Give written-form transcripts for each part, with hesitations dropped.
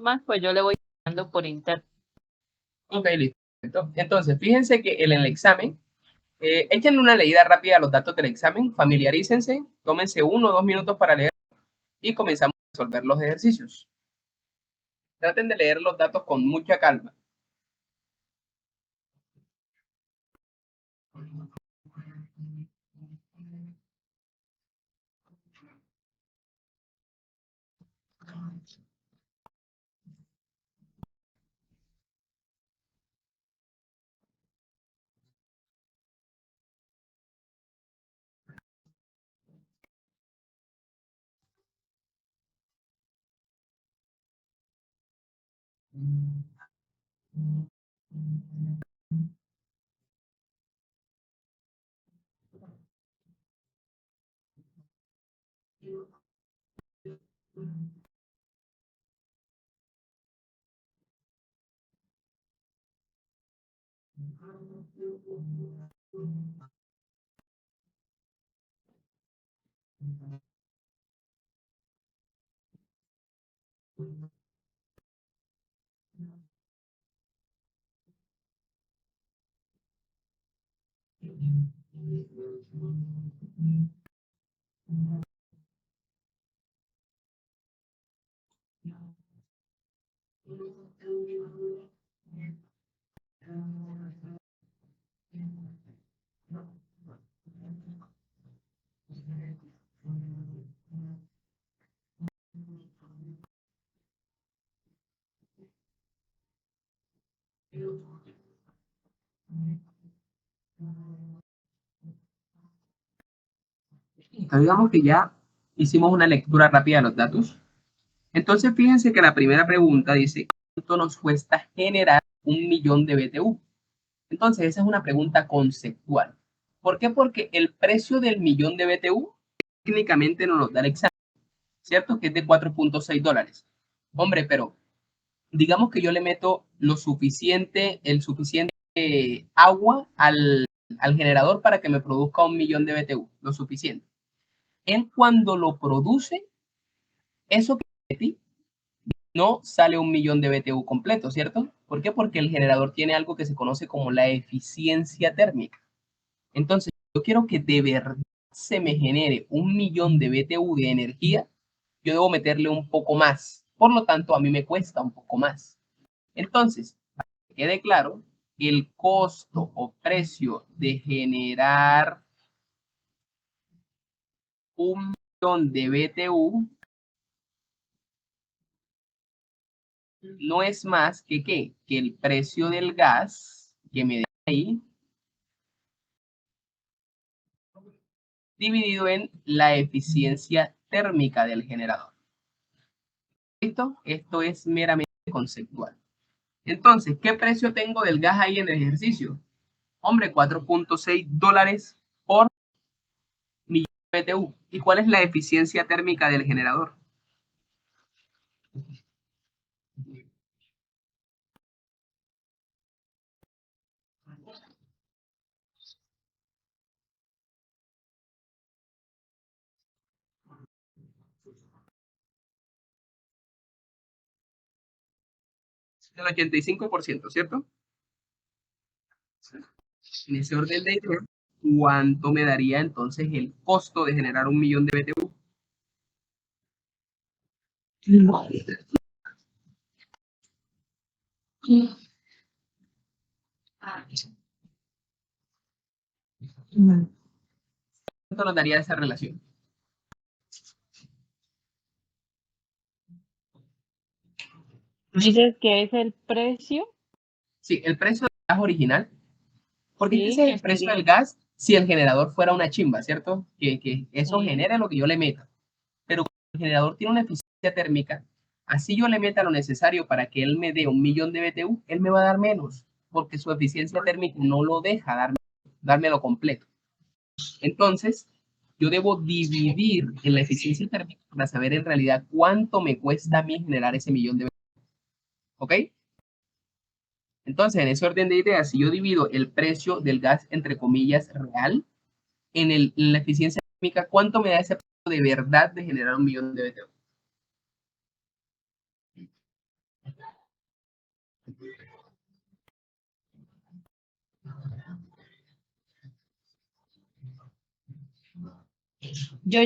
más, pues yo le voy dando por interno. Ok, listo. Entonces, fíjense que en el examen, échenle una leída rápida a los datos del examen, familiarícense, tómense 1 o 2 minutos para leer y comenzamos a resolver los ejercicios. Traten de leer los datos con mucha calma. Digamos que ya hicimos una lectura rápida de los datos. Entonces, fíjense que la primera pregunta dice, ¿cuánto nos cuesta generar 1 millón de BTU? Entonces, esa es una pregunta conceptual. ¿Por qué? Porque el precio del millón de BTU técnicamente nos lo da el examen, ¿cierto? Que es de $4.6. Hombre, pero digamos que yo le meto el suficiente agua al generador para que me produzca 1 millón de BTU, lo suficiente. Él cuando lo produce, eso que metí, no sale 1 millón de BTU completo, ¿cierto? ¿Por qué? Porque el generador tiene algo que se conoce como la eficiencia térmica. Entonces, yo quiero que de verdad se me genere 1 millón de BTU de energía, yo debo meterle un poco más. Por lo tanto, a mí me cuesta un poco más. Entonces, para que quede claro, el costo o precio de generar 1 millón de BTU no es más que ¿qué? Que el precio del gas que me da ahí dividido en la eficiencia térmica del generador. ¿Listo? Esto es meramente conceptual. Entonces, ¿qué precio tengo del gas ahí en el ejercicio? Hombre, $4.6 por millón de BTU. ¿Y cuál es la eficiencia térmica del generador? El 85%, ¿cierto? En ese orden de ideas, ¿cuánto me daría entonces el costo de generar 1 millón de BTU? ¿Cuánto nos daría esa relación? Dices que es el precio. Sí, el precio del gas original. Porque Sí, ese es el precio del gas si el generador fuera una chimba, ¿cierto? Que eso sí. genere lo que yo le meta. Pero como el generador tiene una eficiencia térmica, así yo le meta lo necesario para que él me dé 1 millón de BTU, él me va a dar menos, porque su eficiencia térmica no lo deja dármelo completo. Entonces, yo debo dividir en la eficiencia térmica para saber en realidad cuánto me cuesta a mí generar ese millón de BTU. ¿Ok? Entonces, en ese orden de ideas, si yo divido el precio del gas, entre comillas, real, en la eficiencia térmica, ¿cuánto me da ese precio de verdad de generar 1 millón de BTU? Yo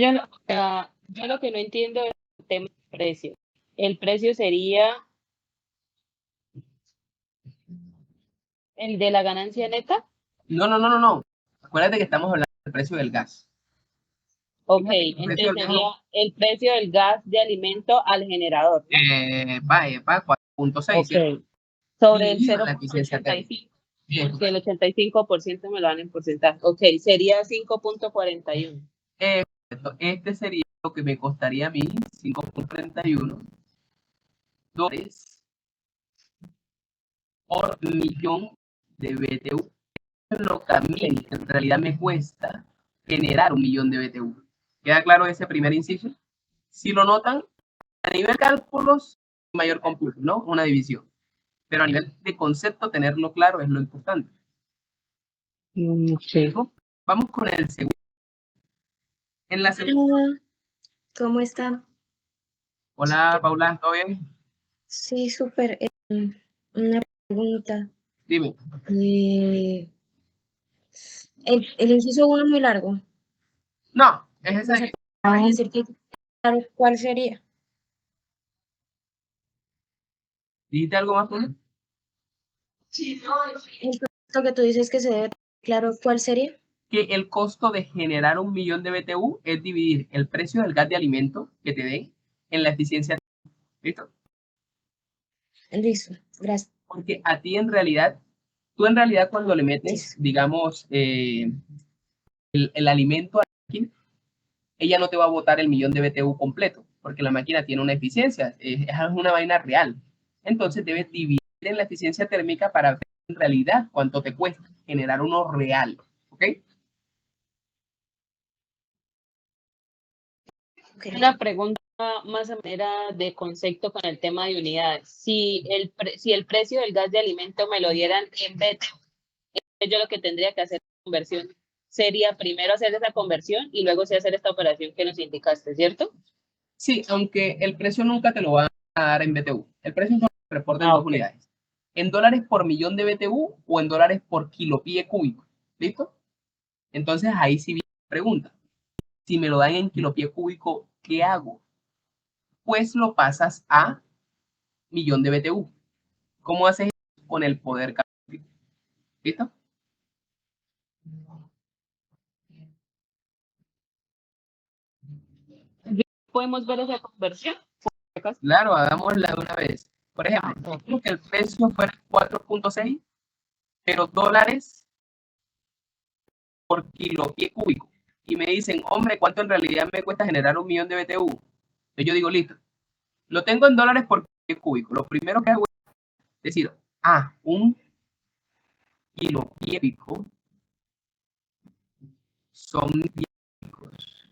lo que no entiendo es el tema del precio. El precio sería el de la ganancia neta. No. Acuérdate que estamos hablando del precio del gas. Ok, Fíjate que el precio entonces del gas sería el precio del gas de alimento al generador, ¿no? va 4.6, Ok. ¿cierto? Sobre el Dividido en la eficiencia térmica. 0.85, Bien. porque el 85% me lo dan en porcentaje. Ok, sería 5.41. Este sería lo que me costaría a mí, 5.31 dólares por millón de BTU. Lo que a mí en realidad me cuesta generar 1 millón de BTU. ¿Queda claro ese primer inciso? Si lo notan, a nivel cálculos, mayor cómputo, ¿no? Una división. Pero a nivel de concepto, tenerlo claro es lo importante. Sí. Vamos con el segundo. En la segunda. Hola, ¿cómo están? Hola, Paula, ¿todo bien? Sí, súper. Una pregunta. Dime. Eh, el inciso 1 es muy largo. No, es esa. O sea, acabas de decir que claro, ¿cuál sería? ¿Dijiste algo más, Paula? El concepto que tú dices que se debe tener claro, ¿cuál sería? Que el costo de generar 1 millón de BTU es dividir el precio del gas de alimento que te den en la eficiencia. ¿Listo? Listo, gracias. Porque a ti en realidad, tú en realidad cuando le metes, digamos, el alimento a la máquina, ella no te va a botar el 1 millón de BTU completo, porque la máquina tiene una eficiencia, es una vaina real. Entonces debes dividir en la eficiencia térmica para ver en realidad cuánto te cuesta generar uno real. ¿Ok? Okay. Una pregunta más a manera de concepto con el tema de unidades. Si el precio del gas de alimento me lo dieran en BTU, yo lo que tendría que hacer conversión sería primero hacer esa conversión y luego sí hacer esta operación que nos indicaste, ¿cierto? Sí, aunque el precio nunca te lo van a dar en BTU. El precio se reporta en dos Ok. unidades. En dólares por millón de BTU o en dólares por kilopie cúbico. ¿Listo? Entonces ahí sí viene la pregunta. Si me lo dan en kilopie cúbico, ¿qué hago? Pues lo pasas a millón de BTU. ¿Cómo haces eso? Con el poder calorífico? ¿Listo? ¿Podemos ver esa conversión? Claro, hagámosla de una vez. Por ejemplo, que el precio fuera 4.6, pero dólares por kilopie cúbico. Y me dicen, hombre, ¿cuánto en realidad me cuesta generar 1 millón de BTU? Entonces yo digo, listo, lo tengo en dólares por pie cúbico. Lo primero que hago es decir, un kilopie cúbico son 10 cúbicos,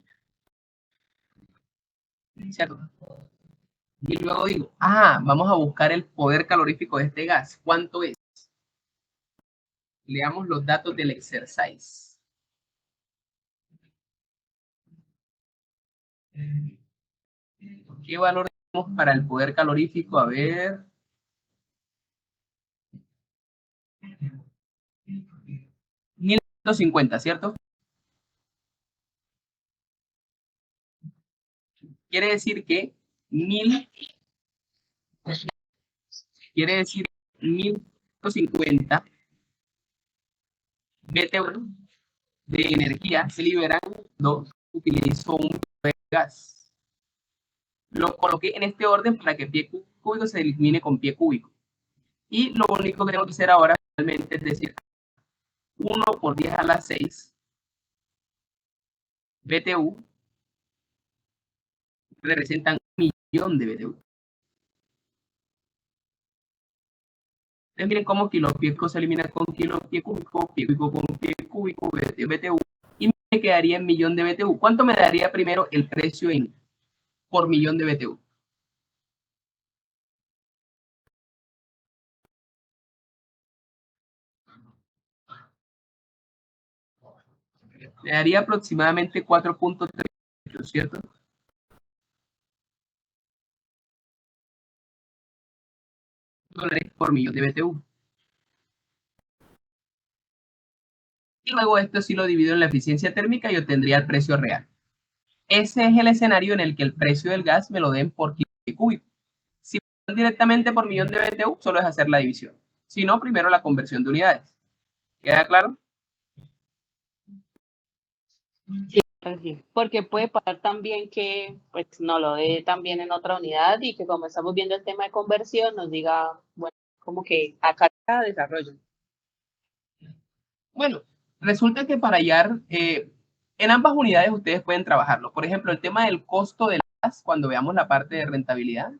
¿cierto? Y luego digo, vamos a buscar el poder calorífico de este gas. ¿Cuánto es? Leamos los datos del exercise. ¿Qué valor tenemos para el poder calorífico? A ver. 1150, ¿cierto? Quiere decir que 1000, quiere decir 1150 BTU de energía se liberan cuando utilizo un gas. Lo coloqué en este orden para que pie cúbico se elimine con pie cúbico. Y lo único que tengo que hacer ahora realmente es decir 1 por 10 a la 6 BTU representan 1 millón de BTU. Entonces miren cómo kilopie cúbico se elimina con kilopie cúbico, pie cúbico con pie cúbico, BTU, y me quedaría en millón de BTU. ¿Cuánto me daría primero el precio por millón de BTU? Me daría aproximadamente 4.3, ¿cierto? Dólares por millón de BTU. Y luego esto sí lo divido en la eficiencia térmica y obtendría el precio real. ese es el escenario en el que el precio del gas me lo den por kilo cúbico. Si me lo dan directamente por millón de BTU, solo es hacer la división. Si no, primero la conversión de unidades. ¿Queda claro? Sí, porque puede pasar también que pues no lo dé también en otra unidad y que como estamos viendo el tema de conversión nos diga, bueno, como que acá está desarrollo. Bueno, resulta que para hallar, en ambas unidades ustedes pueden trabajarlo. Por ejemplo, el tema del costo del gas, cuando veamos la parte de rentabilidad,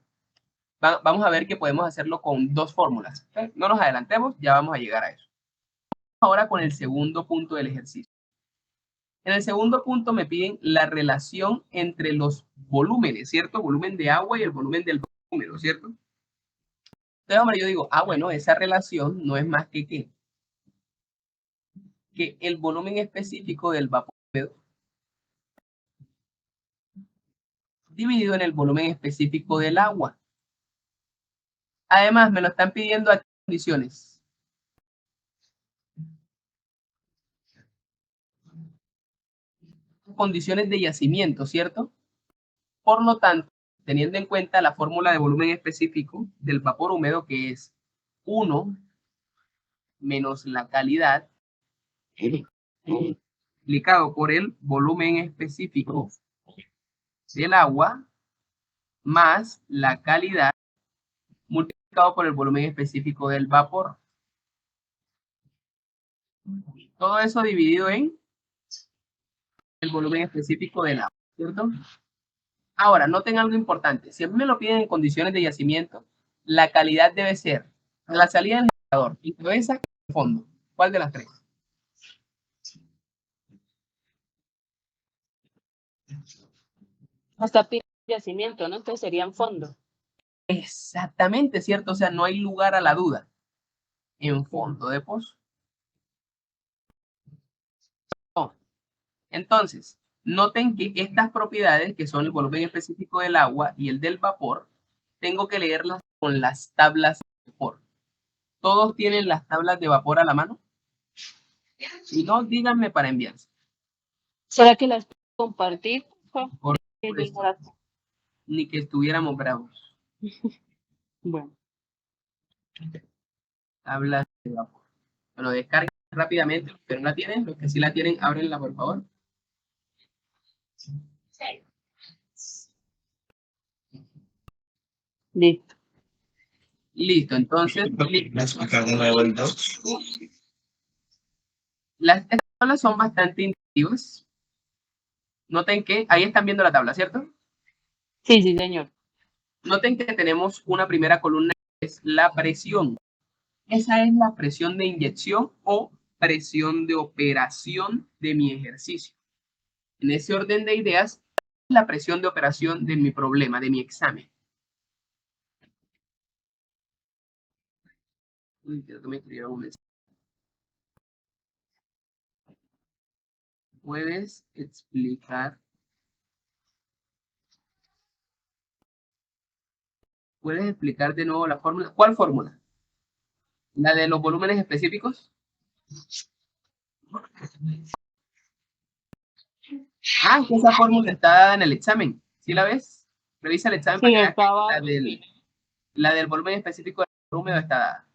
vamos a ver que podemos hacerlo con dos fórmulas. No nos adelantemos, ya vamos a llegar a eso. Ahora con el segundo punto del ejercicio. En el segundo punto me piden la relación entre los volúmenes, ¿cierto? Volumen de agua y el volumen del húmedo, ¿cierto? Entonces, hombre, yo digo, bueno, esa relación no es más que ¿qué? Que el volumen específico del vapor húmedo dividido en el volumen específico del agua. Además, me lo están pidiendo a condiciones. Condiciones de yacimiento, ¿cierto? Por lo tanto, teniendo en cuenta la fórmula de volumen específico del vapor húmedo, que es 1 menos la calidad multiplicado por el volumen específico del agua más la calidad multiplicado por el volumen específico del vapor. Todo eso dividido en el volumen específico del agua, ¿cierto? Ahora, noten algo importante. Si a mí me lo piden en condiciones de yacimiento, la calidad debe ser a la salida del generador, en cabeza y en fondo. ¿Cuál de las tres? Hasta pide yacimiento, ¿no? Entonces sería en fondo. Exactamente, ¿cierto? O sea, no hay lugar a la duda. En fondo de pozo. No. Entonces, noten que estas propiedades, que son el volumen específico del agua y el del vapor, tengo que leerlas con las tablas de vapor. ¿Todos tienen las tablas de vapor a la mano? Si no, díganme para enviarse. ¿Será que las puedo compartir? Por supuesto. Ni que estuviéramos bravos. Bueno. Tablas de vapor. Bueno, descarguen rápidamente los que no la tienen. Los que sí la tienen, ábrenla, por favor. Listo. Listo, entonces. Estas tablas son bastante intuitivas. Noten que ahí están viendo la tabla, ¿cierto? Sí, sí, señor. Noten que tenemos una primera columna que es la presión. Esa es la presión de inyección o presión de operación de mi ejercicio. En ese orden de ideas, la presión de operación de mi problema, de mi examen. Uy, creo que me escribieron un mensaje. ¿Puedes explicar? ¿Puedes explicar de nuevo la fórmula? ¿Cuál fórmula? ¿La de los volúmenes específicos? Que esa fórmula está dada en el examen. ¿Sí la ves? Revisa el examen para que veas que la del volumen específico del vapor húmedo está dada.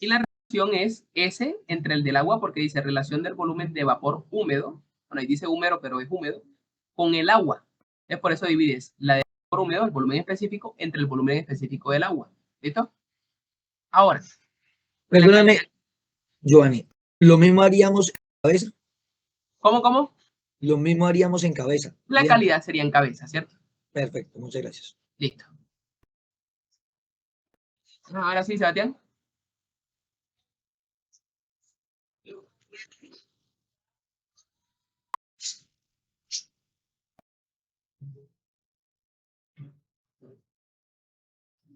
Y la relación es S entre el del agua, porque dice relación del volumen de vapor húmedo, bueno, ahí dice húmedo, pero es húmedo, con el agua. Es por eso divides la de vapor húmedo, el volumen específico, entre el volumen específico del agua. ¿Listo? Ahora. Perdóname, Giovanni, lo mismo haríamos en cabeza. ¿Cómo? Lo mismo haríamos en cabeza. La Bien. calidad sería en cabeza, ¿cierto? Perfecto, muchas gracias. Listo. Ahora sí, Sebastián.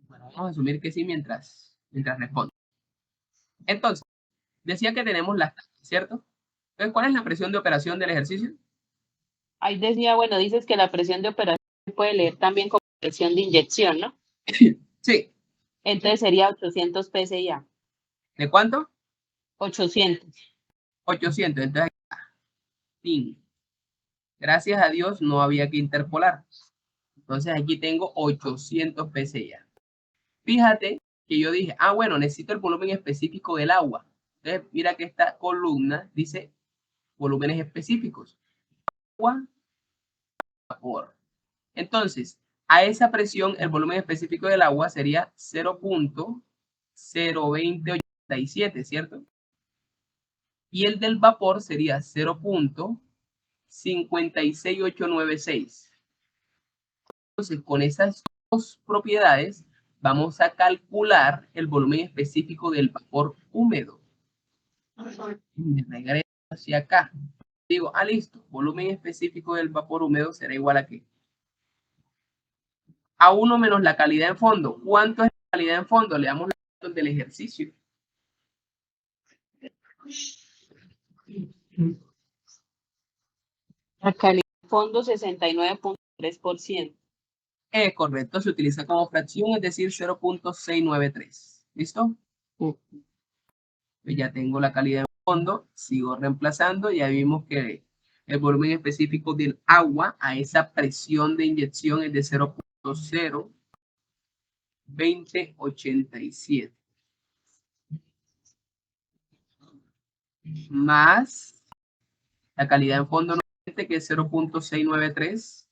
Bueno, vamos a asumir que sí mientras respondo. Entonces, decía que tenemos las tablas, ¿cierto? Entonces, ¿cuál es la presión de operación del ejercicio? Ahí decía, bueno, dices que la presión de operación se puede leer también como presión de inyección, ¿no? Sí. Entonces sería 800 PSI. ¿De cuánto? 800. 800. Entonces, ¡tin! Gracias a Dios no había que interpolar. Entonces aquí tengo 800 PSI. Fíjate que yo dije, bueno, necesito el volumen específico del agua. Entonces, mira que esta columna dice volúmenes específicos. Agua, vapor. Entonces, a esa presión, el volumen específico del agua sería 0.02087, ¿cierto? Y el del vapor sería 0.56896. Entonces, con esas dos propiedades, vamos a calcular el volumen específico del vapor húmedo. Me regreso hacia acá. Digo, listo, volumen específico del vapor húmedo será igual a ¿qué? A 1 menos la calidad en fondo. ¿Cuánto es la calidad en fondo? Le damos los datos del ejercicio. La calidad de fondo 69.3%. Correcto, se utiliza como fracción, es decir, 0.693. ¿Listo? Pues ya tengo la calidad en fondo, sigo reemplazando, ya vimos que el volumen específico del agua a esa presión de inyección es de 0.02087. Más la calidad en fondo nuevamente, que es 0.693,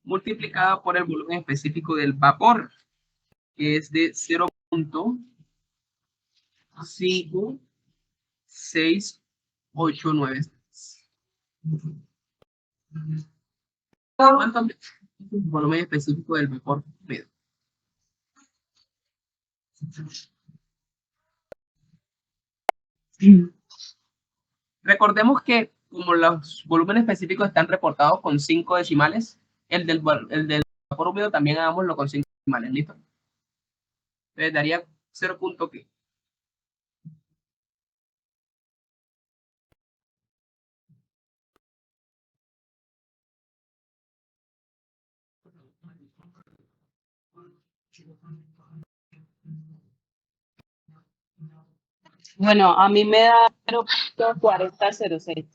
multiplicada por el volumen específico del vapor, que es de 0.56893. ¿Cuánto es el volumen específico del vapor húmedo? Recordemos que como los volúmenes específicos están reportados con 5 decimales, el del vapor húmedo también hagámoslo con 5 decimales, ¿listo? Entonces daría 0. ¿Qué? Bueno, a mí me da 0.4006.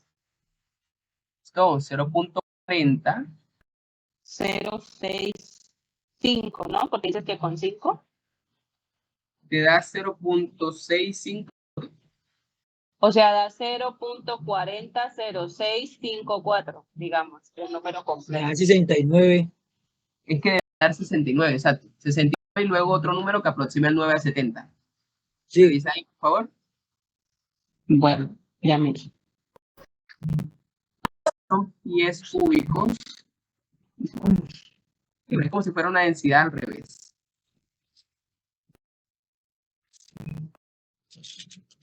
Esto, 0.40. 065, ¿no? Porque dices que con 5. Te da 0.65. O sea, da 0.400654, digamos, el número Me completo. da 69. Es que debe dar 69, exacto. 69 y luego otro número que aproxima el 9 a 70. Sí, Revisa ahí, por favor. Bueno, ya miro. Son pies cúbicos. Es como si fuera una densidad al revés.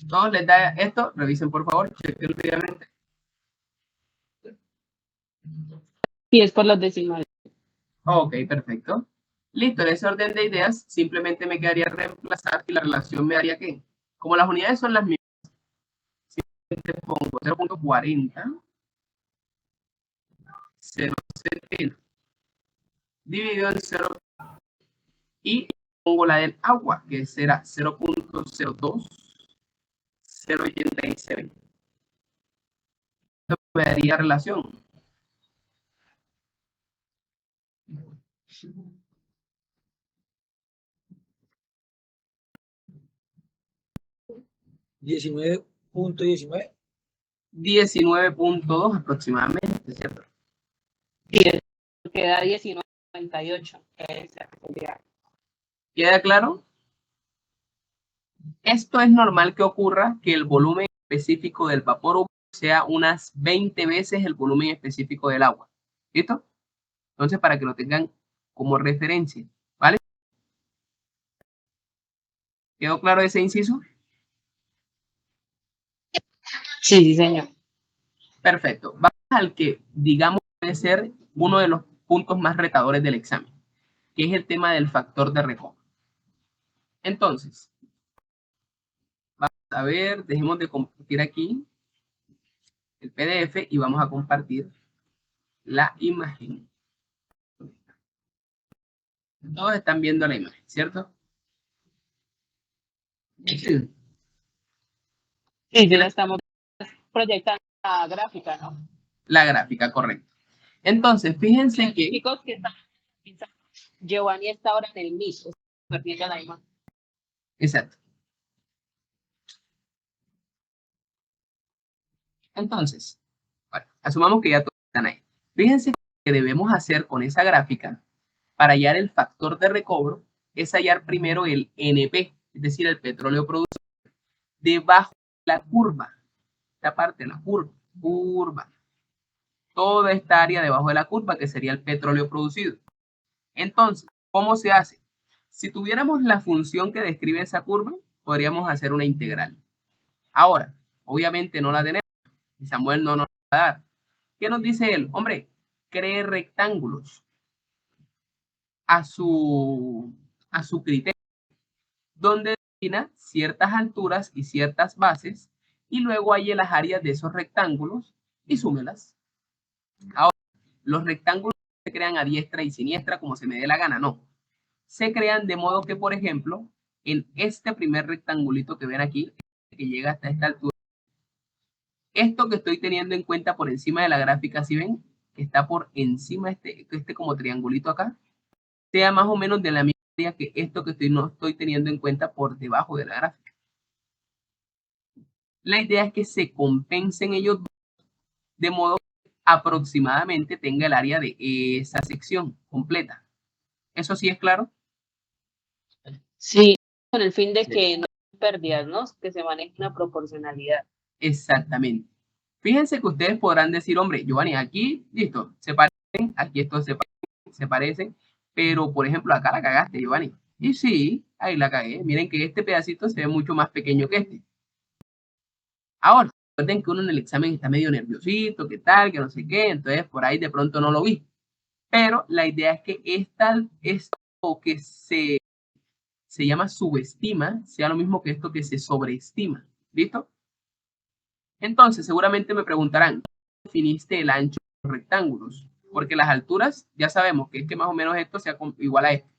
¿Todos les da esto? Revisen, por favor. Chequen rápidamente. Y es por los decimales. Ok, perfecto. Listo, en ese orden de ideas, simplemente me quedaría reemplazar y la relación me daría ¿qué? Como las unidades son las mismas, simplemente pongo 0.40, 0.70, dividido en 0, y pongo la del agua, que será 0.02, 0.87. Esto me daría relación. $19.19. 19.2 aproximadamente, ¿cierto? Y queda 19.98. ¿Queda claro? Esto es normal que ocurra, que el volumen específico del vapor húmedo sea unas 20 veces el volumen específico del agua. ¿Listo? Entonces, para que lo tengan como referencia, ¿vale? ¿Quedó claro ese inciso? Sí, sí, señor. Perfecto. Vamos al que, digamos, puede ser uno de los puntos más retadores del examen, que es el tema del factor de recobro. Entonces, vamos a ver, dejemos de compartir aquí el PDF y vamos a compartir la imagen. Todos están viendo la imagen, ¿cierto? Sí, sí, la estamos proyectando la gráfica, ¿no? La gráfica, correcto. Entonces, fíjense Los que... chicos que están pensando, Giovanni está ahora en el Meet, está viendo la imagen. Exacto. Entonces, bueno, asumamos que ya todos están ahí. Fíjense que debemos hacer con esa gráfica para hallar el factor de recobro es hallar primero el NP, es decir, el petróleo producido, debajo de la curva. Esta parte, la curva. Toda esta área debajo de la curva que sería el petróleo producido. Entonces, ¿cómo se hace? Si tuviéramos la función que describe esa curva, podríamos hacer una integral. Ahora, obviamente no la tenemos. Y Samuel no nos va a dar. ¿Qué nos dice él? Hombre, cree rectángulos a su criterio, donde defina ciertas alturas y ciertas bases, y luego halle las áreas de esos rectángulos y súmelas. Ahora, los rectángulos no se crean a diestra y siniestra como se me dé la gana, no. Se crean de modo que, por ejemplo, en este primer rectangulito que ven aquí, que llega hasta esta altura, esto que estoy teniendo en cuenta por encima de la gráfica, si ven, que está por encima este como triangulito acá, sea más o menos de la misma área que esto que no estoy teniendo en cuenta por debajo de la gráfica. La idea es que se compensen ellos de modo que aproximadamente tenga el área de esa sección completa. ¿Eso sí es claro? Sí, con el fin de que no haya pérdidas, ¿no? Que se maneje una proporcionalidad. Exactamente. Fíjense que ustedes podrán decir, hombre, Giovanni, aquí, listo, se parecen, aquí estos se parecen, pero por ejemplo, acá la cagaste, Giovanni. Y sí, ahí la cagué. Miren que este pedacito se ve mucho más pequeño que este. Ahora, recuerden que uno en el examen está medio nerviosito, que tal, que no sé qué, entonces por ahí de pronto no lo vi. Pero la idea es que esto que se llama subestima sea lo mismo que esto que se sobreestima. ¿Listo? Entonces, seguramente me preguntarán, ¿cómo definiste el ancho de los rectángulos? Porque las alturas ya sabemos que es que más o menos esto sea igual a esto.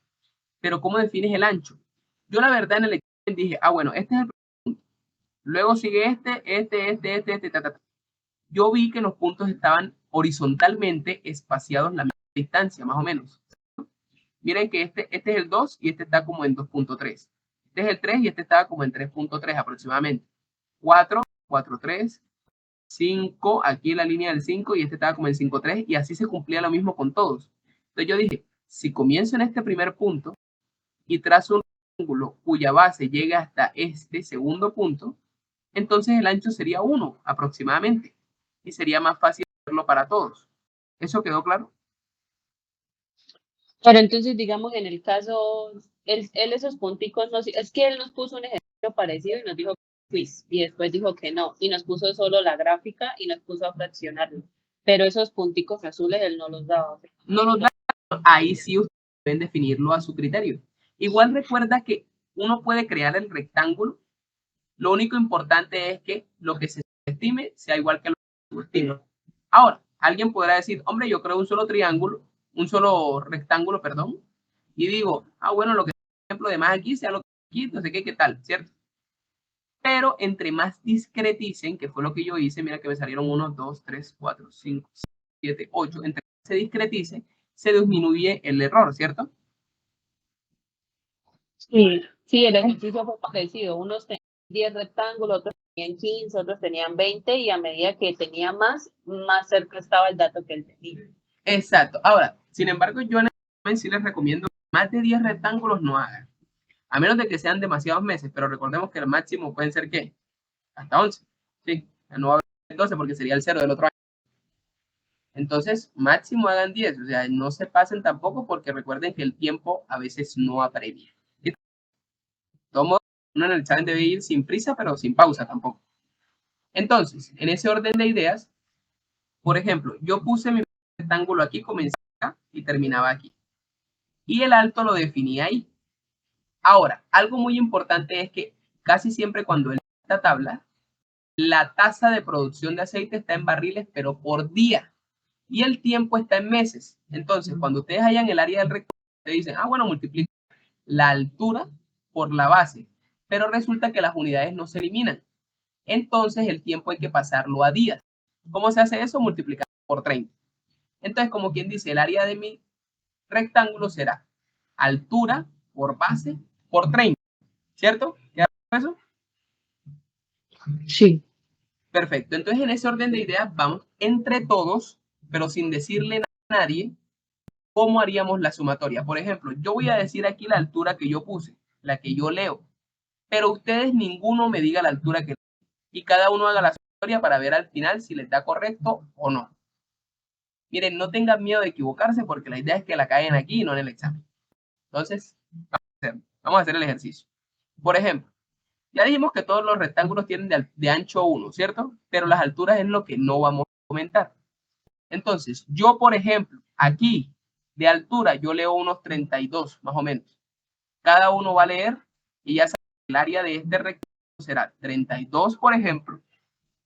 Pero ¿cómo defines el ancho? Yo la verdad en el examen dije, bueno, este es el punto. Luego sigue este, ta. Yo vi que los puntos estaban horizontalmente espaciados la misma distancia, más o menos. Miren que este es el 2 y este está como en 2.3. Este es el 3 y este estaba como en 3.3 aproximadamente. 4, 4.3, 5, aquí en la línea del 5 y este estaba como en 5.3 y así se cumplía lo mismo con todos. Entonces yo dije, si comienzo en este primer punto y trazo un ángulo cuya base llega hasta este segundo punto, entonces el ancho sería 1 aproximadamente y sería más fácil hacerlo para todos. ¿Eso quedó claro? Pero entonces, digamos, en el caso, él esos punticos, es que él nos puso un ejercicio parecido y nos dijo quiz, y después dijo que no, y nos puso solo la gráfica y nos puso a fraccionarlo. Pero esos punticos azules él no los daba. No los da, ahí sí ustedes pueden definirlo a su criterio. Igual recuerda que uno puede crear el rectángulo, lo único importante es que lo que se estime sea igual que lo que se subestime. Ahora, alguien podrá decir, hombre, yo creo un solo triángulo, un solo rectángulo, perdón, y digo, bueno, lo que por ejemplo de más aquí sea lo que aquí, no sé qué tal, ¿cierto? Pero entre más discreticen, que fue lo que yo hice, mira que me salieron 1, 2, 3, 4, 5, 7, 8, entre más se discretice, se disminuye el error, ¿cierto? Sí, sí, el ejercicio fue parecido. Unos tenían 10 rectángulos, otros tenían 15, otros tenían 20 y a medida que tenía más cerca estaba el dato que él tenía. Exacto. Ahora, sin embargo, yo en el examen sí les recomiendo que más de 10 rectángulos no hagan. A menos de que sean demasiados meses, pero recordemos que el máximo pueden ser, ¿qué? Hasta 11. Sí, no va a haber 12 porque sería el 0 del otro año. Entonces, máximo hagan 10, o sea, no se pasen tampoco porque recuerden que el tiempo a veces no apremia. Tomo, uno en el examen debe ir sin prisa, pero sin pausa tampoco. Entonces, en ese orden de ideas, por ejemplo, yo puse mi rectángulo aquí, comencé acá y terminaba aquí. Y el alto lo definí ahí. Ahora, algo muy importante es que casi siempre cuando en esta tabla, la tasa de producción de aceite está en barriles, pero por día. Y el tiempo está en meses. Entonces, cuando ustedes hayan el área del rectángulo, te dicen, ah, bueno, multiplica la altura por la base, pero resulta que las unidades no se eliminan. Entonces el tiempo hay que pasarlo a días. ¿Cómo se hace eso? Multiplicando por 30. Entonces, como quien dice, el área de mi rectángulo será altura por base por 30, ¿cierto? ¿Queda eso? Sí. Perfecto. Entonces, en ese orden de ideas, vamos entre todos, pero sin decirle a nadie, cómo haríamos la sumatoria. Por ejemplo, yo voy a decir aquí la altura que yo puse, la que yo leo, pero ustedes ninguno me diga la altura que y cada uno haga la sumatoria para ver al final si les da correcto o no. Miren, no tengan miedo de equivocarse porque la idea es que la caigan aquí y no en el examen. Entonces, vamos a hacer el ejercicio. Por ejemplo, ya dijimos que todos los rectángulos tienen de ancho 1, ¿cierto? Pero las alturas es lo que no vamos a comentar. Entonces, yo, por ejemplo, aquí de altura, yo leo unos 32, más o menos. Cada uno va a leer y ya sabe que el área de este rectángulo será 32, por ejemplo,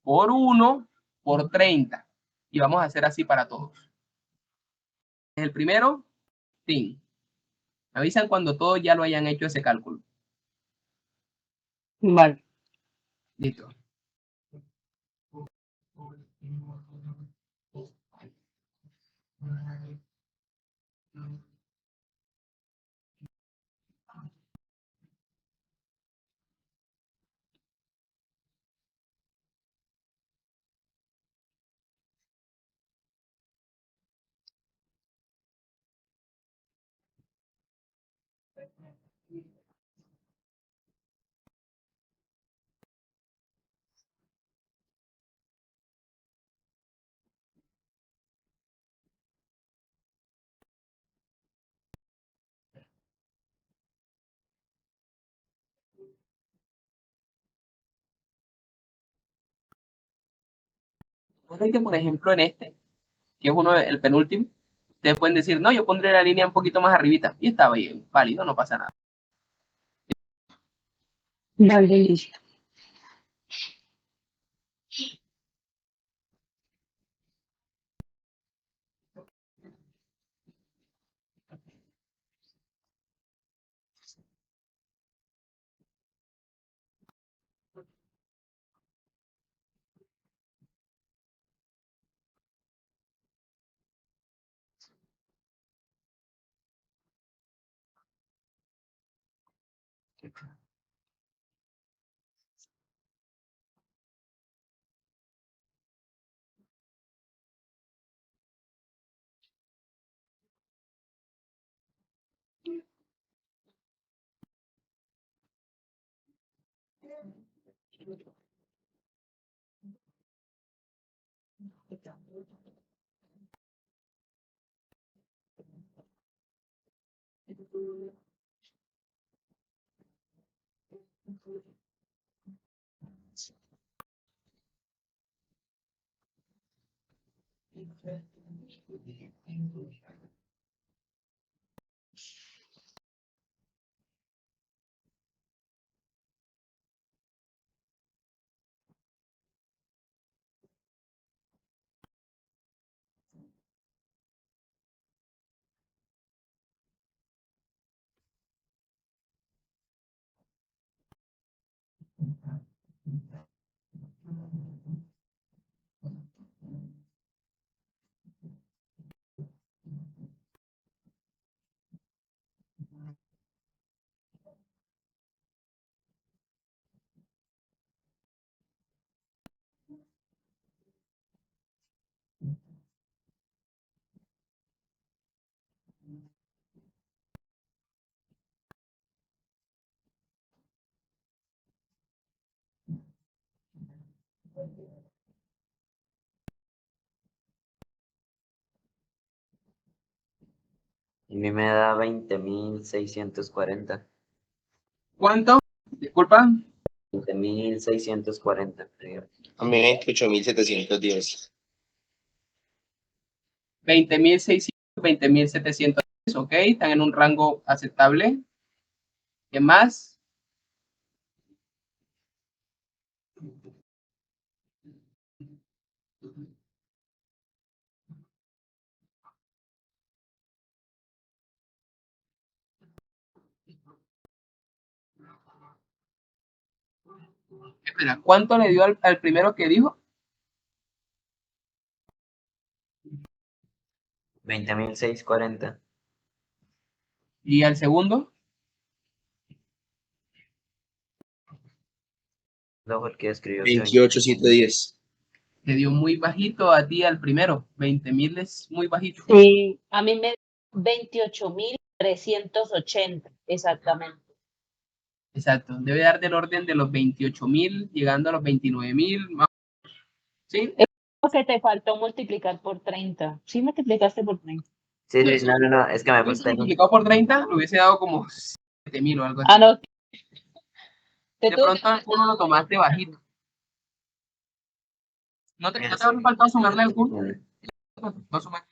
por 1 por 30. Y vamos a hacer así para todos. El primero, fin. Me avisan cuando todos ya lo hayan hecho ese cálculo. Vale. Listo. Que por ejemplo en este, que es uno el penúltimo, ustedes pueden decir, no, yo pondré la línea un poquito más arribita. Y está bien, válido, no pasa nada. Vale, listo. A mí me da 20.640. ¿Cuánto? Disculpa. 20.640. A mí 28.710. 20.600, 20.700, ok, están en un rango aceptable. ¿Qué más? Espera, ¿cuánto le dio al primero que dijo? 20.640. ¿Y al segundo? No fue el que escribió. 28.710. Te dio muy bajito a ti al primero. 20.000 es muy bajito. Sí, a mí me 28.380, exactamente. Exacto. Debe dar del orden de los 28.000, llegando a los 29.000. ¿Sí? O que te faltó multiplicar por 30. Sí, multiplicaste por 30. Sí, sí, no, es que me Hubiese falta. multiplicado por 30, le hubiese dado como 7.000 o algo así. Ah, no. De pronto uno lo tomaste bajito. ¿No te habrá faltado sumarle al curso? No sumar.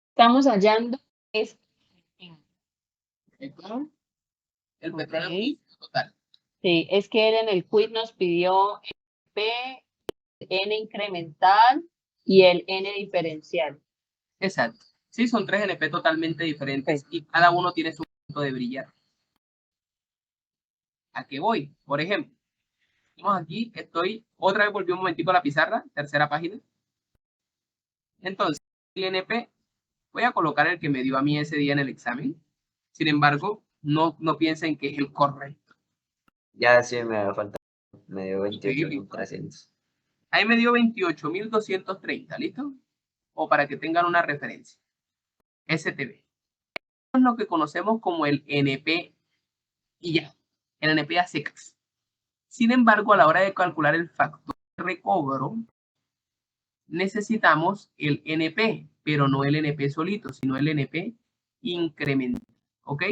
Estamos hallando es El petróleo Ok. total. Sí, es que él en el quiz nos pidió P, N incremental y el N diferencial. Exacto. Sí, son 3 NP totalmente diferentes y cada uno tiene su punto de brillar. ¿A qué voy? Por ejemplo, vamos aquí, otra vez volví un momentico a la pizarra, tercera página. Entonces, el NP, voy a colocar el que me dio a mí ese día en el examen. Sin embargo, no piensen que es el correcto. Ya sí me va a faltar. Me dio Sí, 28.300. ahí me dio 28.230, ¿listo? O para que tengan una referencia. STB. Es lo que conocemos como el NP y ya. El NP a secas. Sin embargo, a la hora de calcular el factor de recobro, necesitamos el NP, pero no el NP solito, sino el NP incremental. ¿Ok?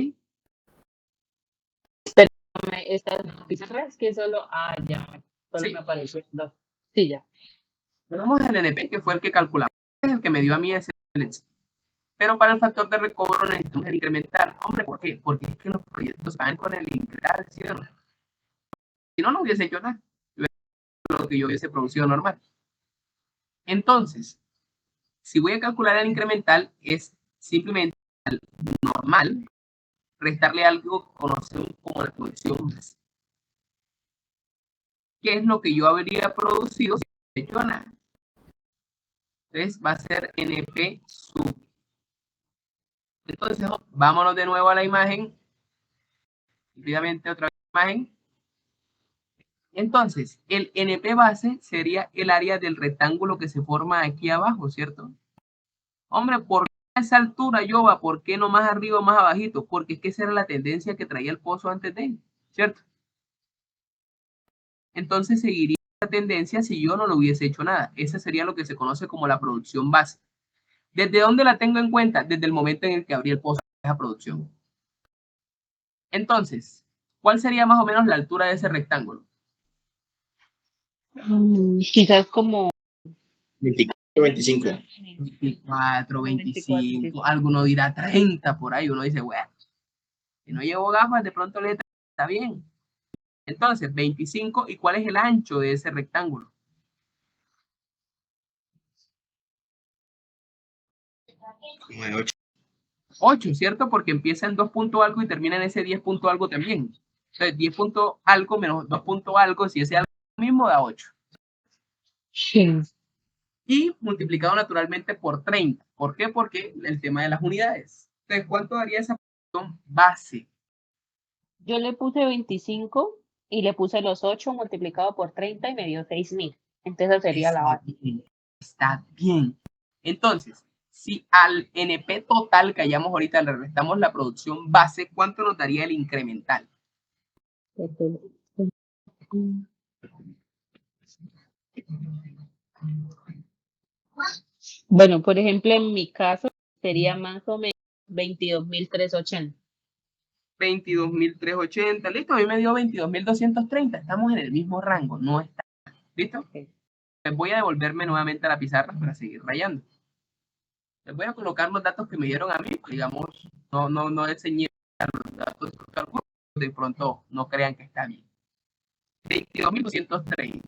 Estas pizarras que solo, ya, solo Sí. me apareció dos. Sí, ya. Tenemos el NP, que fue el que calculamos. Es el que me dio a mí ese. Pero para el factor de recobro necesitamos el incremental. Hombre, ¿por qué? Porque es que los proyectos van con el incremental, ¿sí o no? Si no, no hubiese hecho nada. Lo que yo hubiese producido normal. Entonces, si voy a calcular el incremental, es simplemente normal restarle algo que conocemos como la conexión base. ¿Qué es lo que yo habría producido si no he hecho nada? Entonces va a ser NP sub. Entonces, vámonos de nuevo a la imagen. Rápidamente otra vez la imagen. Entonces, el NP base sería el área del rectángulo que se forma aquí abajo, ¿cierto? Hombre, ¿por qué a esa altura, Yoba? ¿Por qué no más arriba o más abajito? Porque es que esa era la tendencia que traía el pozo antes de él, ¿cierto? Entonces seguiría esa tendencia si yo no lo hubiese hecho nada. Esa sería lo que se conoce como la producción base. ¿Desde dónde la tengo en cuenta? Desde el momento en el que abrí el pozo de esa producción. Entonces, ¿cuál sería más o menos la altura de ese rectángulo? Quizás como 24, 25. 24, 25, alguno dirá 30 por ahí, uno dice, bueno, si no llevo gafas, de pronto le está bien. Entonces, 25, ¿y cuál es el ancho de ese rectángulo? 8. 8, ¿cierto? Porque empieza en 2 punto algo y termina en ese 10 punto algo también. Entonces, 10 punto algo menos 2 punto algo, si ese algo mismo da 8. Sí. Y multiplicado naturalmente por 30. ¿Por qué? Porque el tema de las unidades. Entonces, ¿cuánto daría esa función base? Yo le puse 25 y le puse los 8 multiplicado por 30 y me dio 6.000. Entonces esa sería la base. Está bien. Entonces, si al NP total que hayamos ahorita le restamos la producción base, ¿cuánto nos daría el incremental? Bueno, por ejemplo, en mi caso sería más o menos 22.380. 22.380, listo, a mí me dio 22.230, estamos en el mismo rango, no está, ¿listo? Les voy a devolverme nuevamente a la pizarra para seguir rayando. Les voy a colocar los datos que me dieron a mí, digamos, no enseñé los datos, de pronto no crean que está bien. 22.230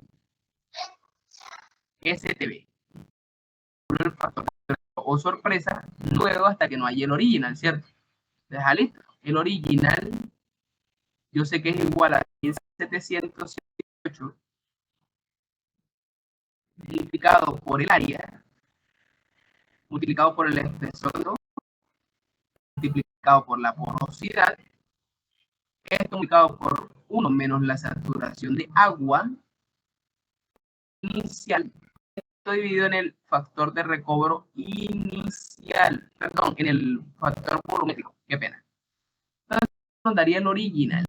STB. El factor o sorpresa, luego hasta que no haya el original, ¿cierto? Deja listo. El original, yo sé que es igual a 1708 multiplicado por el área, multiplicado por el espesor, ¿no? Multiplicado por la porosidad, esto multiplicado por 1 menos la saturación de agua inicial, esto dividido en el factor de recobro inicial, perdón, en el factor volumétrico, qué pena. Entonces nos daría el original.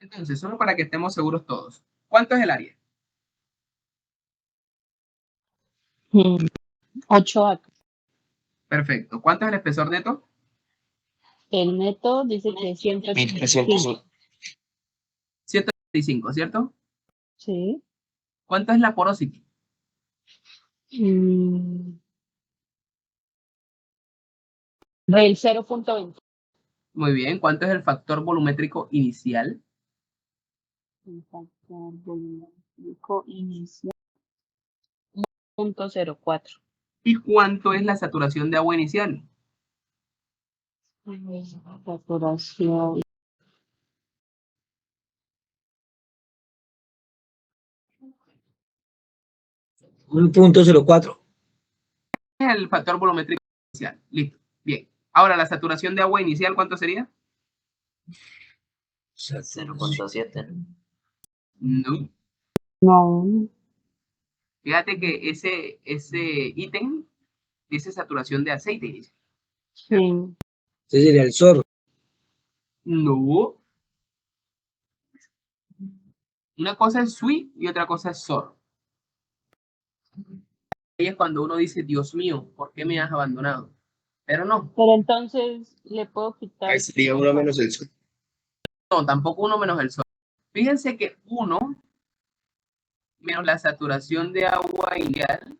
Entonces, solo para que estemos seguros todos, ¿cuánto es el área? 8 acá. Perfecto. ¿Cuánto es el espesor neto? El neto dice que es 185. 135, ¿cierto? Sí. ¿Cuánto es la porosity? Del 0.20. Muy bien. ¿Cuánto es el factor volumétrico inicial? El factor volumétrico inicial 0.04. ¿Y cuánto es la saturación de agua inicial? Saturación. Un punto 04. Es el factor volumétrico inicial. Listo. Bien. Ahora, la saturación de agua inicial, ¿cuánto sería? 0.7. No. No. Fíjate que ese ítem dice saturación de aceite inicial. Sí. Ese sería el SOR. No. Una cosa es sweet y otra cosa es SOR. Ahí es cuando uno dice, Dios mío, ¿por qué me has abandonado? Pero no, Pero entonces le puedo quitar. Ahí sería 1 menos el sol. no, tampoco uno menos el SOR. Fíjense que 1 menos la saturación de agua inicial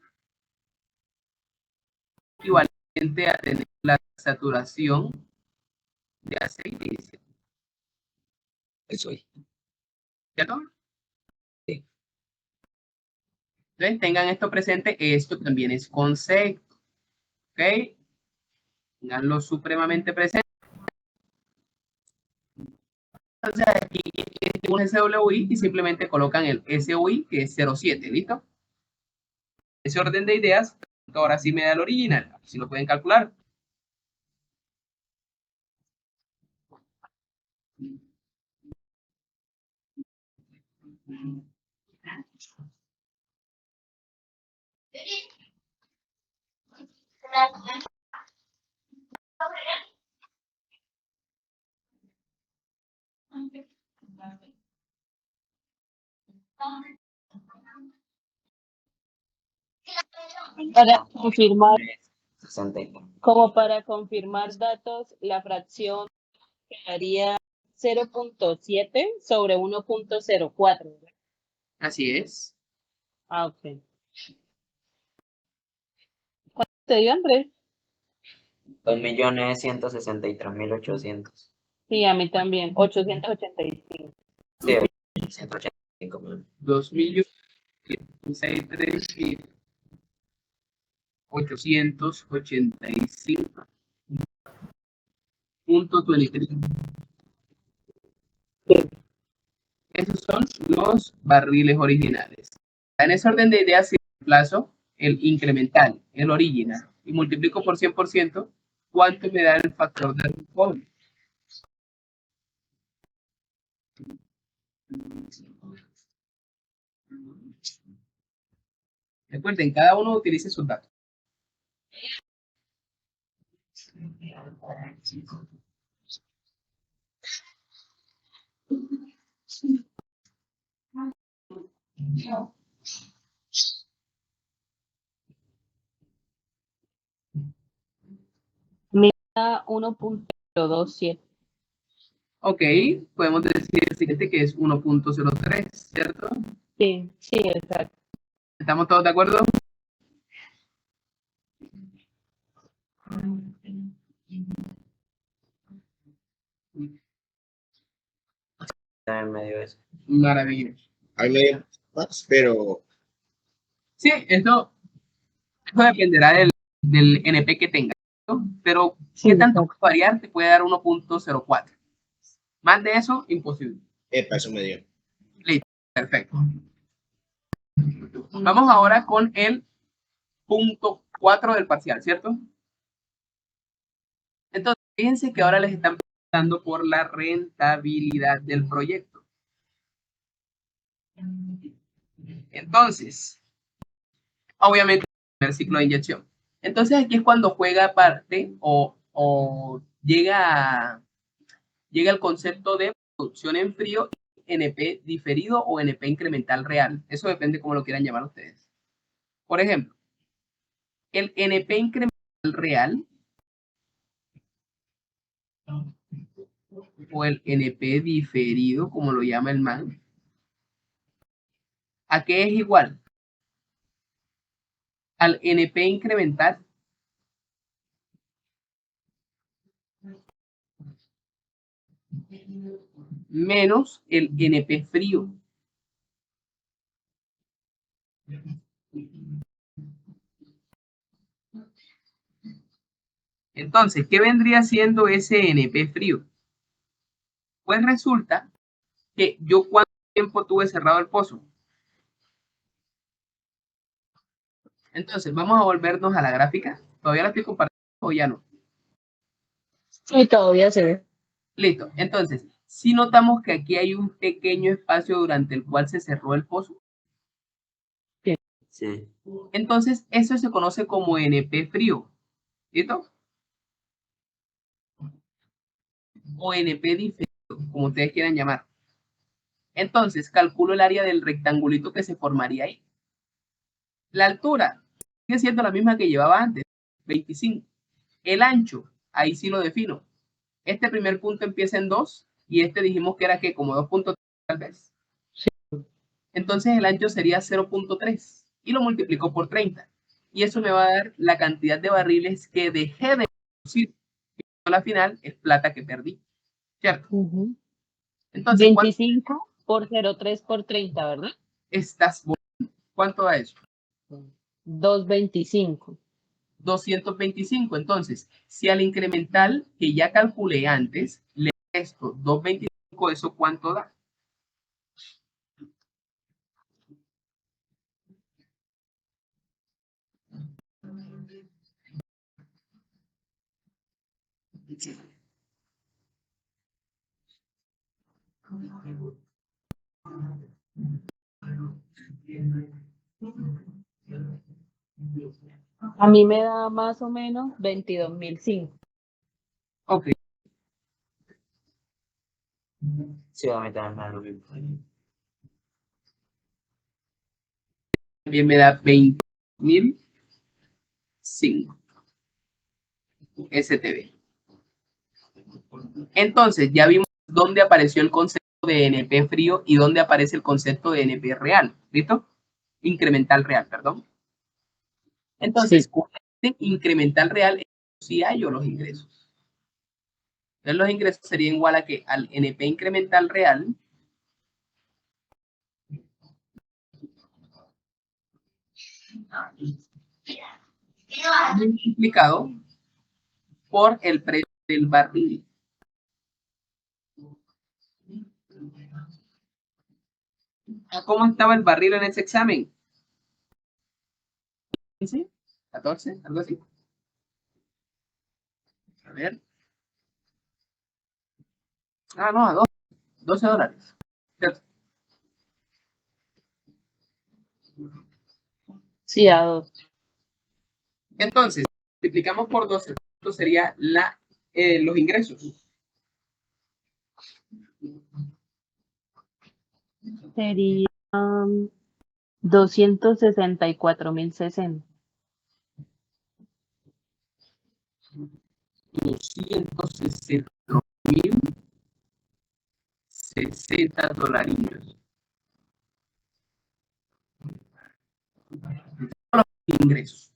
equivalente a tener la saturación de aceite inicial, Eso ahí. ¿cierto? Sí. Entonces tengan esto presente, esto también es concepto, ¿ok? Tenganlo supremamente presente. Entonces aquí un SWI y simplemente colocan el SUI que es 07, ¿listo? Ese orden de ideas, ahora sí me da el original, si lo pueden calcular. Para confirmar, 63. como para confirmar datos, la fracción quedaría 0.7 sobre 1.04. Así es. Ah, ok. ¿Cuánto te dio, Andrés? 2.163.800. Sí, a mí también. 885. Sí, 185. 2.885.23. Esos son los barriles originales. En ese orden de ideas, si reemplazo el incremental, el original, y multiplico por 100%, ¿cuánto me da el factor de recobro? Recuerden, cada uno utilice sus datos. Mira 1.027. Ok, podemos decir el siguiente que es 1.03, ¿cierto? Sí, sí, exacto. ¿Estamos todos de acuerdo? Está en medio de eso. Maravilloso. Hay medio más, pero Sí, esto dependerá del NP que tenga, ¿no? Pero Sí, ¿qué tanto exacto. puede variar? Te puede dar 1.04. Más de eso, imposible. eso me dio. Listo, perfecto. Vamos ahora con el punto 4 del parcial, ¿cierto? Entonces, fíjense que ahora les están preguntando por la rentabilidad del proyecto. Entonces, obviamente, el primer ciclo de inyección. Entonces, aquí es cuando juega parte o llega el concepto de producción en frío, NP diferido o NP incremental real. Eso depende cómo lo quieran llamar ustedes. Por ejemplo, el NP incremental real o el NP diferido, como lo llama el man, ¿a qué es igual? Al NP incremental menos el NP frío. Entonces, ¿qué vendría siendo ese NP frío? Pues resulta que yo cuánto tiempo tuve cerrado el pozo. Entonces, vamos a volvernos a la gráfica. ¿Todavía la estoy compartiendo o ya no? Sí, todavía se ve. Listo. Entonces, si notamos que aquí hay un pequeño espacio durante el cual se cerró el pozo, Sí. entonces eso se conoce como NP frío. ¿Listo? O NP diferido, como ustedes quieran llamar. Entonces, calculo el área del rectangulito que se formaría ahí. La altura sigue siendo la misma que llevaba antes, 25. El ancho, ahí sí lo defino. Este primer punto empieza en 2 y este dijimos que era que como 2.3 tal vez. Entonces el ancho sería 0.3 y lo multiplico por 30. Y eso me va a dar la cantidad de barriles que dejé de producir. A la final es plata que perdí, ¿cierto? Entonces, ¿cuánto 25 por 0,3 por 30, ¿verdad? estás? ¿Cuánto da eso? 225. 225. Entonces, si al incremental que ya calculé antes, le resto 225, ¿eso cuánto da? A mí me da más o menos 22.005. Ok, Sí, a mí también me da lo mismo. también me da 20.005 STB. Entonces, ya vimos dónde apareció el concepto de NP frío y dónde aparece el concepto de NP real. ¿Listo? Incremental real, perdón. Entonces, Sí. con este incremental real, sí hallo los ingresos. Entonces, los ingresos serían igual a que al NP incremental real multiplicado por el precio del barril. ¿Cómo estaba el barril en ese examen? ¿15? ¿14? Algo así. A ver. Ah, no, a $12. ¿Cierto? Sí, a 2. Entonces, multiplicamos por 12, esto sería los ingresos. Sería 264.060. 260 dolaritos. Los ingresos.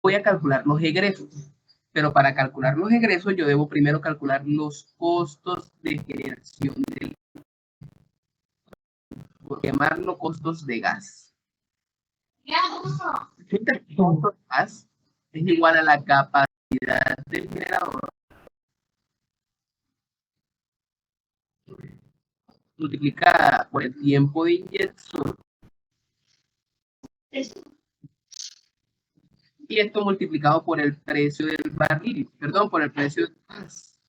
Voy a calcular los egresos, pero para calcular los egresos yo debo primero calcular los costos de generación del, por llamarlo costos de gas. El costo de gas es igual a la capacidad del generador multiplicada por el tiempo de inyección y esto multiplicado por el precio del barril, perdón, por el precio del gas.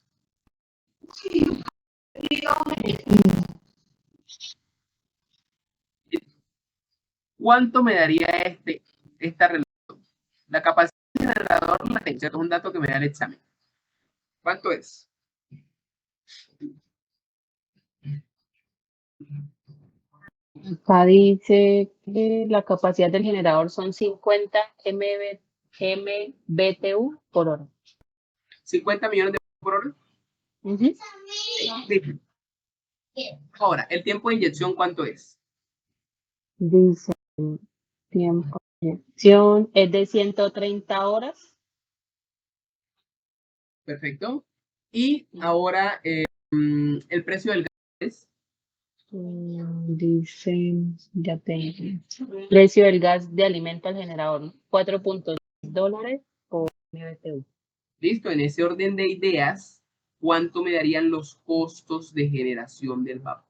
¿Cuánto me daría esta relación? La capacidad del generador la tengo, es un dato que me da el examen. ¿Cuánto es? Acá dice que la capacidad del generador son 50 MBTU por hora. 50 millones de por hora. Ujú. Ahora, ¿el tiempo de inyección cuánto es? Dice tiempo de inyección es de 130 horas. Perfecto. Y ahora, el precio del gas es Dice, ya tengo. Precio del gas de alimento al generador, $4.6 por MBTU. listo. En ese orden de ideas, ¿cuánto me darían los costos de generación del vapor?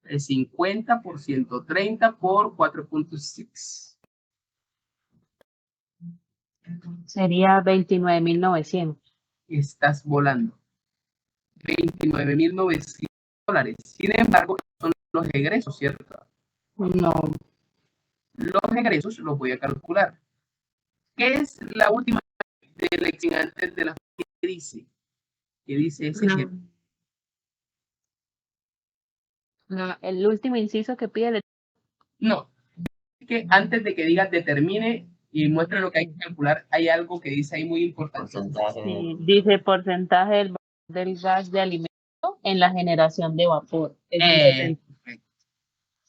El 50 por 130 por 4.6. Sería 29.900. Estás volando. 29.900 dólares. Sin embargo, son los egresos, ¿cierto? No, Los egresos los voy a calcular. ¿Qué es la última de la antes de la que dice? ¿Qué dice ese ejemplo? el último inciso que pide No, es que antes de que digas determine y muestre lo que hay que calcular, hay algo que dice ahí muy importante. Porcentaje. dice porcentaje del gas de alimento en la generación de vapor.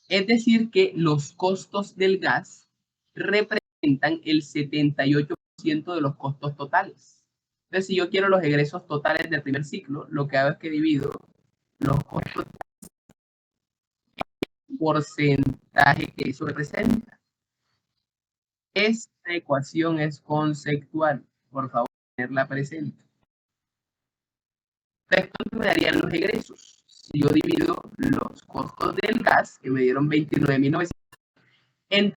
Es decir, que los costos del gas representan el 78% de los costos totales. Entonces, si yo quiero los egresos totales del primer ciclo, lo que hago es que divido los costos por porcentaje que eso representa. Esta ecuación es conceptual. Por favor, tenerla presente. Entonces, ¿cuánto me darían los egresos? Si yo divido los costos del gas, que me dieron 29.900, en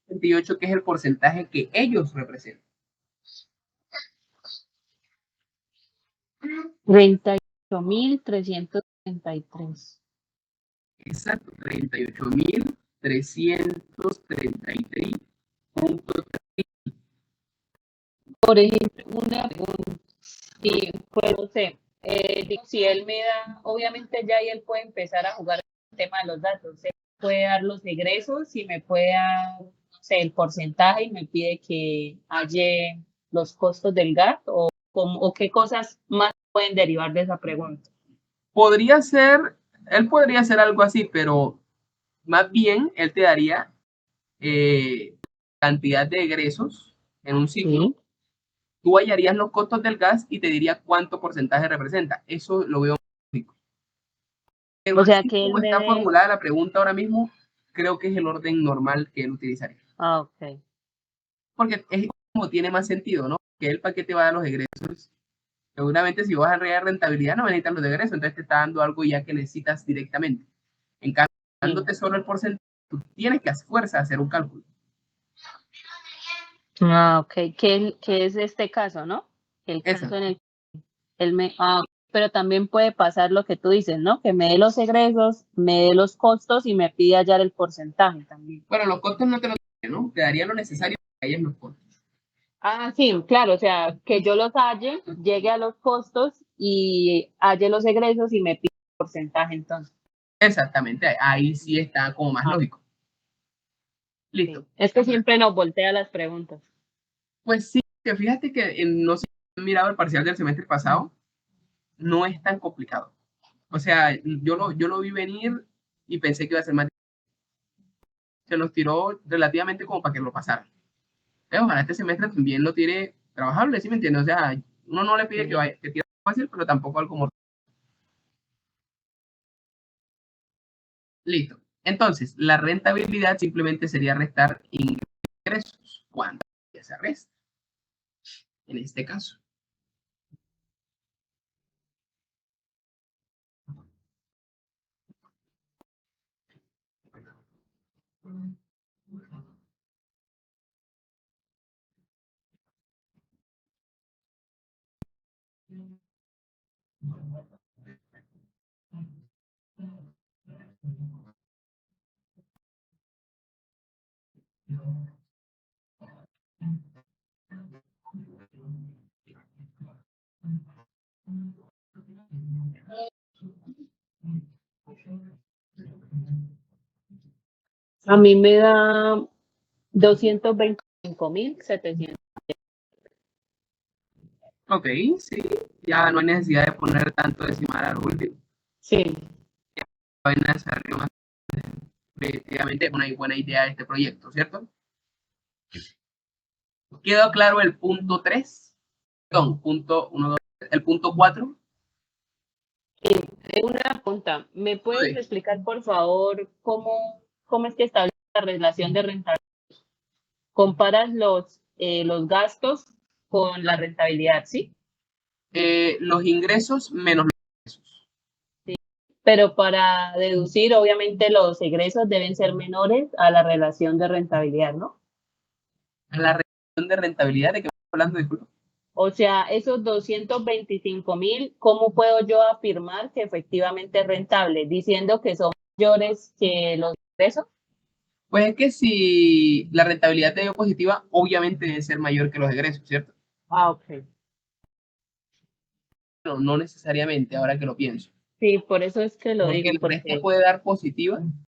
28, que es el porcentaje que ellos representan. 38.333. Exacto, 38.333.3. Por ejemplo, una pregunta, si, pues, no sé, si él me da, obviamente ya ahí él puede empezar a jugar el tema de los datos, se puede dar los egresos y me puede dar, no sé, el porcentaje y me pide que halle los costos del gas o qué cosas más pueden derivar de esa pregunta. Podría ser, él podría hacer algo así, pero más bien él te daría cantidad de egresos en un ciclo. Sí. Tú hallarías los costos del gas y te diría cuánto porcentaje representa. Eso lo veo lógico. Pero O sea así que él como me está dé. formulada la pregunta ahora mismo, creo que es el orden normal que él utilizaría. Ah, ok. Porque es como tiene más sentido, ¿no? Que él para qué te va a dar los egresos. Seguramente si vas a regar rentabilidad no necesitas los egresos, entonces te está dando algo ya que necesitas directamente. En cambio, dándote solo el porcentaje, tú tienes que hacer fuerza a hacer un cálculo. Ah, ok. ¿Qué es este caso, no? El caso Exacto. en el que él me. Ah, pero también puede pasar lo que tú dices, ¿no? Que me dé los egresos, me dé los costos y me pide hallar el porcentaje también. Bueno, los costos no te lo daría, ¿no? Te daría lo necesario para que hayas los costos. Ah, sí, claro, o sea, que yo los halle, llegue a los costos y halle los egresos y me pide el porcentaje entonces. Exactamente, ahí sí está como más Ah, lógico. sí. Listo. Es que siempre nos voltea las preguntas. Pues sí, que fíjate que no sé si han mirado el parcial del semestre pasado, no es tan complicado. O sea, yo lo vi venir y pensé que iba a ser más. Se nos tiró relativamente como para que lo pasara. Pero ojalá este semestre también lo tire trabajable, ¿sí me entiendes? O sea, uno no le pide que, vaya, que tire fácil, pero tampoco algo mortal. Listo. Entonces, la rentabilidad simplemente sería restar ingresos. ¿Cuánto se resta? En este caso. A mí me da 225.700. Ok, sí. Ya no hay necesidad de poner tanto decimal al último. Sí, Hay necesario más. Definitivamente una buena idea de este proyecto, ¿cierto? ¿Quedó claro el punto 3? Perdón, punto 1, 2, el punto 4. una pregunta. ¿Me puedes explicar, por favor, cómo es que establece la relación de rentabilidad? Comparas los gastos con la rentabilidad, ¿sí? Los ingresos menos los ingresos. Pero para deducir, obviamente, los egresos deben ser menores a la relación de rentabilidad, ¿no? La relación de rentabilidad de que estamos hablando, disculpa. O sea, esos 225.000, ¿cómo puedo yo afirmar que efectivamente es rentable? Diciendo que son mayores que los ingresos. Pues es que si la rentabilidad te dio positiva, obviamente debe ser mayor que los egresos, ¿cierto? Ah, ok. No, no necesariamente, ahora que lo pienso. Sí, por eso es que lo Porque digo, la resta porque puede dar positiva